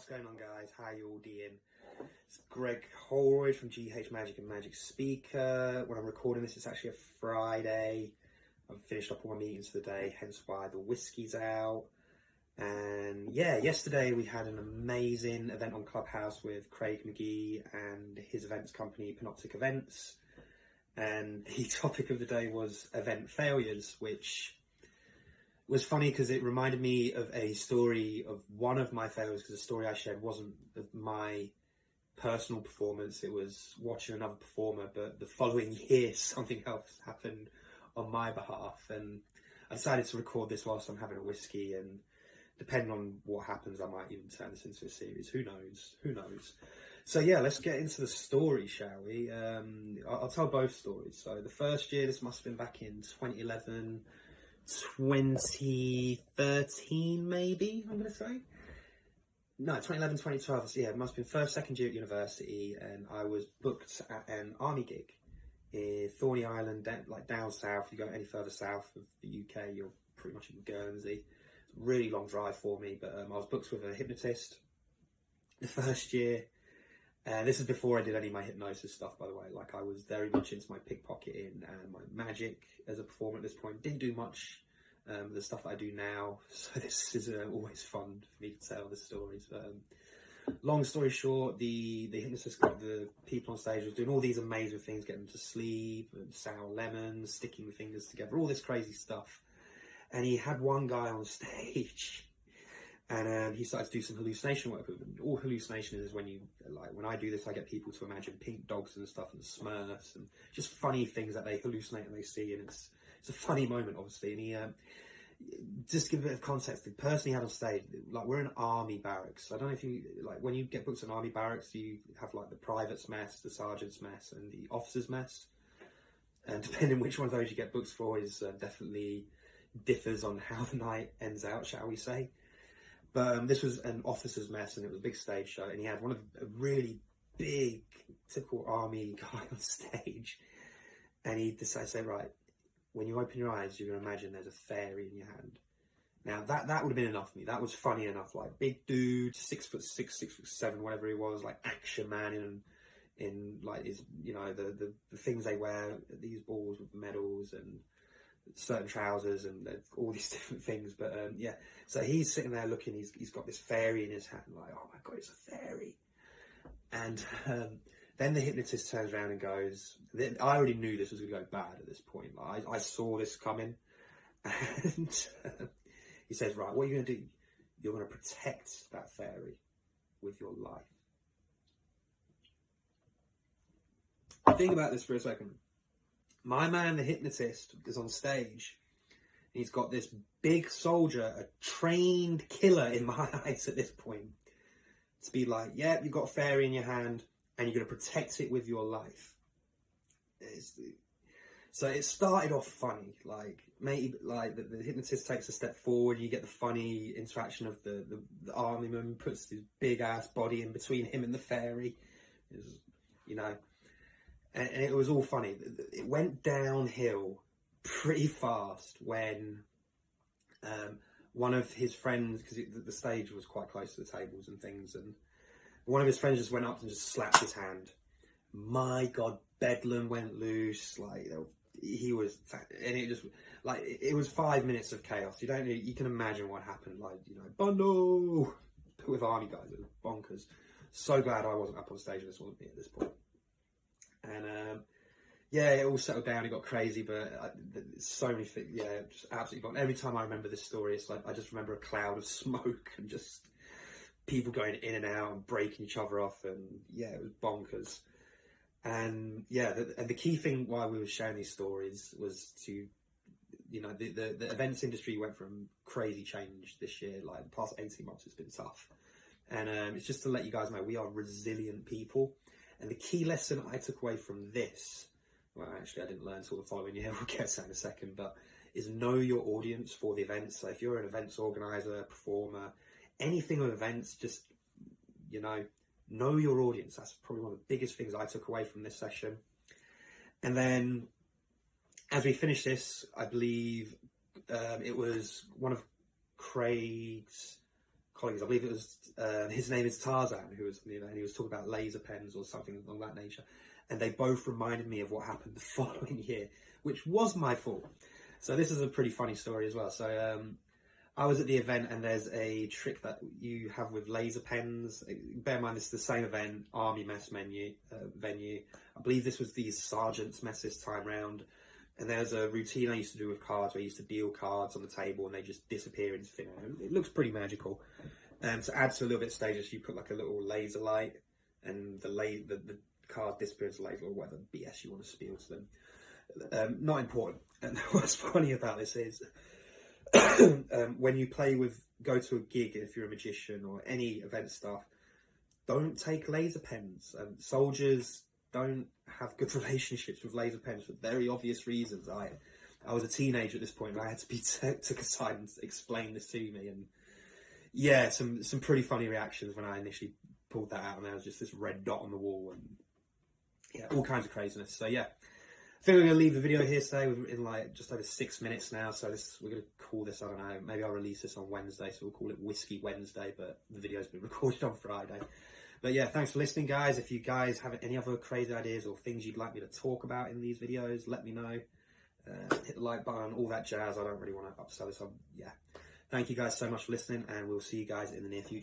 What's going on, guys? How you all doing? It's Greg Holroyd from GH Magic and Magic Speaker. When I'm recording this, it's actually a Friday. I've finished up all my meetings for the day, hence why the whiskey's out. And yeah, yesterday we had an amazing event on Clubhouse with Craig McGee and his events company, Panoptic Events. And the topic of the day was event failures, which was funny because it reminded me of a story of one of my failures, because the story I shared wasn't of my personal performance, it was watching another performer, but the following year something else happened on my behalf, and I decided to record this whilst I'm having a whiskey, and depending on what happens I might even turn this into a series, who knows. So yeah, let's get into the story, shall we? I'll tell both stories. So the first year, this must have been back in 2011, 2013 maybe, I'm going to say. No, 2011, 2012, so yeah, it must have been second year at university, and I was booked at an army gig in Thorney Island, like down south. If you go any further south of the UK, you're pretty much in Guernsey. It's a really long drive for me, but I was booked with a hypnotist the first year. And this is before I did any of my hypnosis stuff, by the way. Like, I was very much into my pickpocketing and my magic as a performer at this point. Didn't do much the stuff that I do now, so this is always fun for me to tell the stories. Long story short, the hypnotist got the people on stage, was doing all these amazing things, getting them to sleep, and sour lemons, sticking the fingers together, all this crazy stuff. And he had one guy on stage, and he started to do some hallucination work with them. All hallucination is when you, like, when I do this, I get people to imagine pink dogs and stuff, and Smurfs, and just funny things that they hallucinate and they see, and it's a funny moment, obviously. And he, just to give a bit of context, the person he had on stage, like, we're in army barracks. I don't know if you, like, when you get booked in army barracks, you have, like, the private's mess, the sergeant's mess, and the officer's mess. And depending which one of those you get booked for is definitely differs on how the night ends out, shall we say. But this was an officer's mess, and it was a big stage show, and he had one of a really big, typical army guy on stage, and he decided to say, right, when you open your eyes, you're going to imagine there's a fairy in your hand. Now, that would have been enough for me. That was funny enough. Like, big dude, 6'6", 6'7", whatever he was, like action man in like his, you know, the things they wear, these balls with medals and certain trousers and all these different things. But yeah, so he's sitting there looking, he's got this fairy in his hand, like, oh my God, it's a fairy. And then the hypnotist turns around and goes, I already knew this was going to go bad at this point. Like, I saw this coming. And he says, right, what are you going to do? You're going to protect that fairy with your life. Think about this for a second. My man, the hypnotist, is on stage. He's got this big soldier, a trained killer in my eyes at this point, to be like, yeah, you've got a fairy in your hand, and you're going to protect it with your life. So it started off funny, like, maybe like the hypnotist takes a step forward, you get the funny interaction of the army man puts his big ass body in between him and the fairy, you know, and it was all funny. It went downhill pretty fast when one of his friends, because the stage was quite close to the tables and things, and one of his friends just went up and just slapped his hand. My God, bedlam went loose. Like, he was, and it just, like, it was 5 minutes of chaos. You can imagine what happened. Like, you know, bundle with army guys. It was bonkers. So glad I wasn't up on stage and this wasn't me at this point. And yeah, it all settled down. It got crazy, but so many things. Yeah, just absolutely bonkers. Every time I remember this story, it's like I just remember a cloud of smoke and just people going in and out and breaking each other off, and yeah, it was bonkers. And yeah, the key thing why we were sharing these stories was to, you know, the events industry went from crazy change this year. Like, the past 18 months, it's been tough. And it's just to let you guys know, we are resilient people. And the key lesson I took away from this, well, actually I didn't learn until the following year, we'll get to that in a second, but is know your audience for the events. So if you're an events organizer, performer, anything with events, just, you know your audience. That's probably one of the biggest things I took away from this session. And then as we finish this, I believe it was one of Craig's colleagues. I believe it was his name is Tarzan, who was, and he was talking about laser pens or something of that nature, and they both reminded me of what happened the following year, which was my fault. So this is a pretty funny story as well. So I was at the event, and there's a trick that you have with laser pens. Bear in mind, this is the same event, Army mess venue. I believe this was the Sergeant's mess this time round. And there's a routine I used to do with cards where I used to deal cards on the table and they just disappear into thin air. It looks pretty magical. To add to a little bit of stages, you put like a little laser light, and the card disappears later, or whatever BS you want to spiel to them. Not important. And what's funny about this is when you go to a gig, if you're a magician or any event stuff, don't take laser pens. Soldiers don't have good relationships with laser pens for very obvious reasons. I was a teenager at this point, and I had to be took aside and explain this to me. And yeah, some pretty funny reactions when I initially pulled that out, and there was just this red dot on the wall, and yeah, all kinds of craziness. So yeah, I think we're going to leave the video here today. We're in like just over 6 minutes now, so we're going to call this, I don't know, maybe I'll release this on Wednesday, so we'll call it Whiskey Wednesday, but the video's been recorded on Friday. But yeah, thanks for listening, guys. If you guys have any other crazy ideas or things you'd like me to talk about in these videos, let me know. Hit the like button, all that jazz. I don't really want to upsell this. Yeah. Thank you guys so much for listening, and we'll see you guys in the near future.